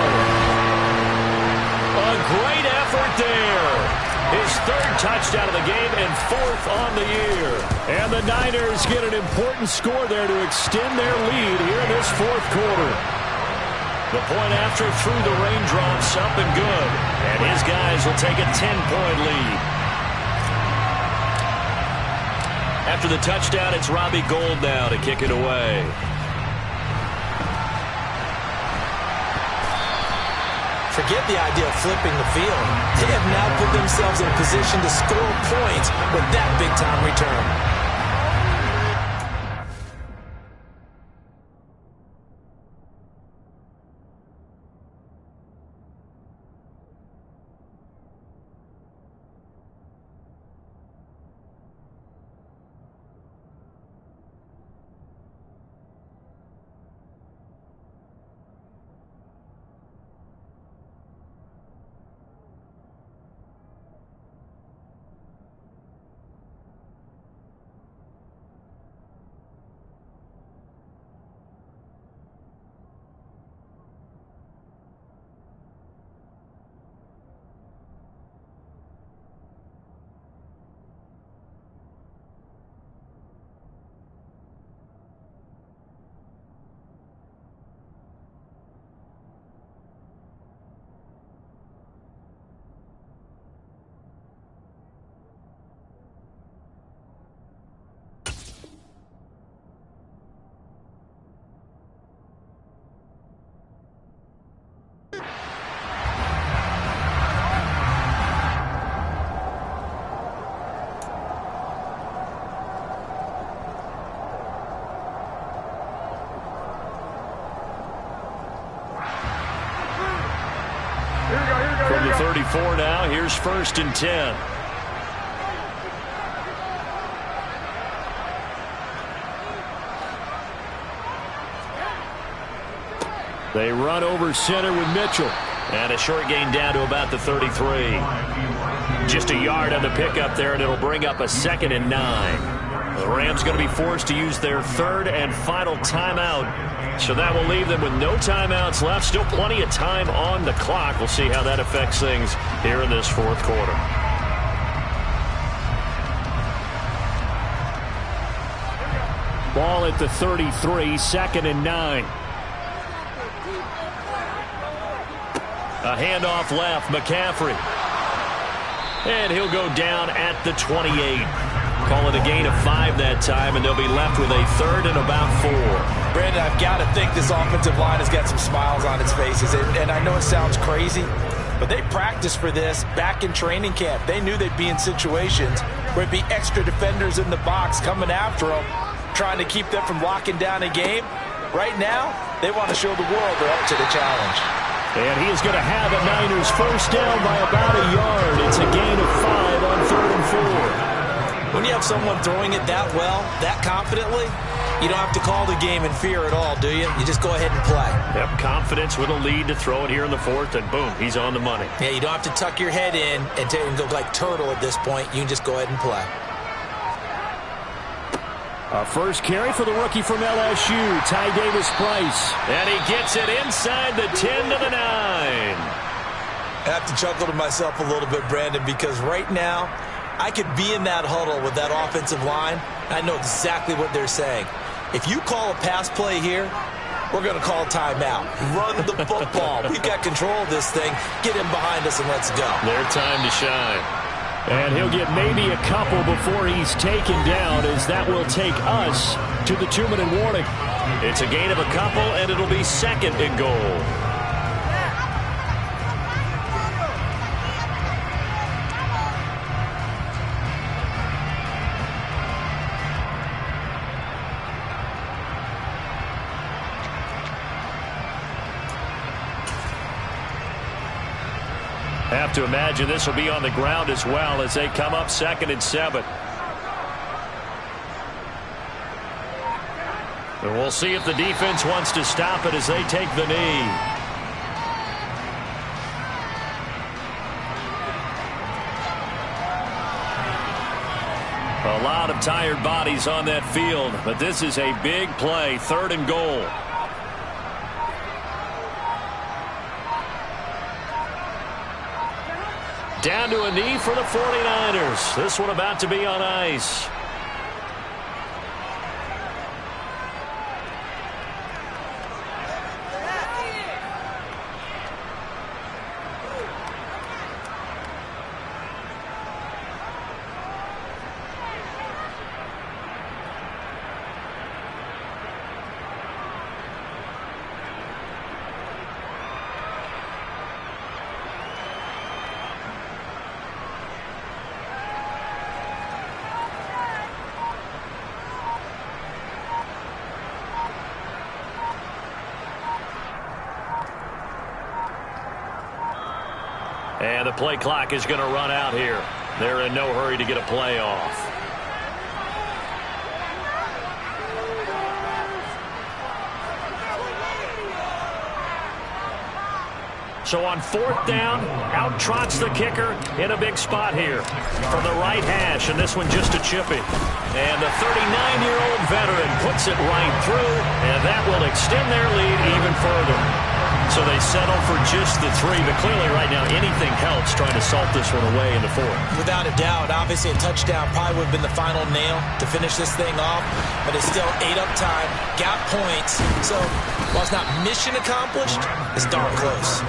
A great effort there. His third touchdown of the game and fourth on the year. And the Niners get an important score there to extend their lead here in this fourth quarter. The point after through the raindrops, up and good. And his guys will take a 10-point lead. After the touchdown, it's Robbie Gould now to kick it away. Forget the idea of flipping the field. They have now put themselves in a position to score points with that big-time return. From the 34 now, here's 1st and 10. They run over center with Mitchell. And a short gain down to about the 33. Just a yard on the pickup there, and it'll bring up a 2nd and 9. The Rams going to be forced to use their 3rd and final timeout. So that will leave them with no timeouts left. Still plenty of time on the clock. We'll see how that affects things here in this fourth quarter. Ball at the 33, 2nd and 9. A handoff left, McCaffrey. And he'll go down at the 28. Call it a gain of 5 that time, and they'll be left with a 3rd and about 4. Brandon, I've got to think this offensive line has got some smiles on its faces. And I know it sounds crazy, but they practiced for this back in training camp. They knew they'd be in situations where it'd be extra defenders in the box coming after them, trying to keep them from locking down a game. Right now, they want to show the world they're up to the challenge. And he is going to have a Niners first down by about a yard. It's a gain of 5 on 3rd and 4. When you have someone throwing it that well, that confidently, you don't have to call the game in fear at all, do you? You just go ahead and play. Yep, confidence with a lead to throw it here in the 4th, and boom, he's on the money. Yeah, you don't have to tuck your head in and go like turtle at this point. You can just go ahead and play. A first carry for the rookie from LSU, Ty Davis-Price. And he gets it inside the 10 to the 9. I have to chuckle to myself a little bit, Brandon, because right now I could be in that huddle with that offensive line. I know exactly what they're saying. If you call a pass play here, we're going to call timeout. Run the football. We've got control of this thing. Get him behind us and let's go. Their time to shine. And he'll get maybe a couple before he's taken down, as that will take us to the 2-minute warning. It's a gain of a couple, and it'll be 2nd and goal. Have to imagine this will be on the ground as well as they come up 2nd and 7. And we'll see if the defense wants to stop it as they take the knee. A lot of tired bodies on that field, but this is a big play, 3rd and goal. Down to a knee for the 49ers. This one about to be on ice. And the play clock is going to run out here. They're in no hurry to get a play off. So on 4th down, out trots the kicker in a big spot here from the right hash, and this one just a chippy. And the 39-year-old veteran puts it right through, and that will extend their lead even further. So they settle for just the 3, but clearly right now anything helps trying to salt this one away in the 4th. Without a doubt, obviously a touchdown probably would have been the final nail to finish this thing off, but it's still 8 up time, got points. So while it's not mission accomplished, it's darn close.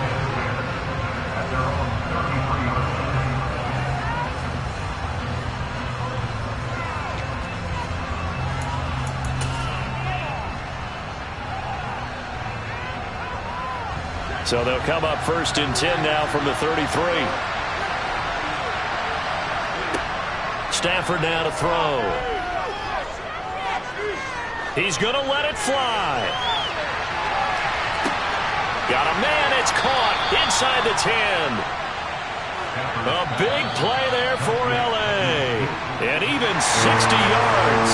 So they'll come up 1st and 10 now from the 33. Stafford now to throw. He's going to let it fly. Got a man. It's caught inside the 10. A big play there for L.A. And even 60 yards.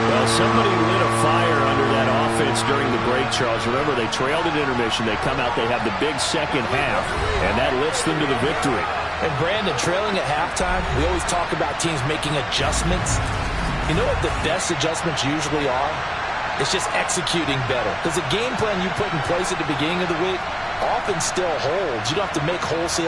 Well, somebody lit a fire under that offense during the break, Charles. Remember, they trailed at intermission. They come out, they have the big second half, and that lifts them to the victory. And Brandon, trailing at halftime, we always talk about teams making adjustments. You know what the best adjustments usually are? It's just executing better. Because the game plan you put in place at the beginning of the week often still holds. You don't have to make wholesale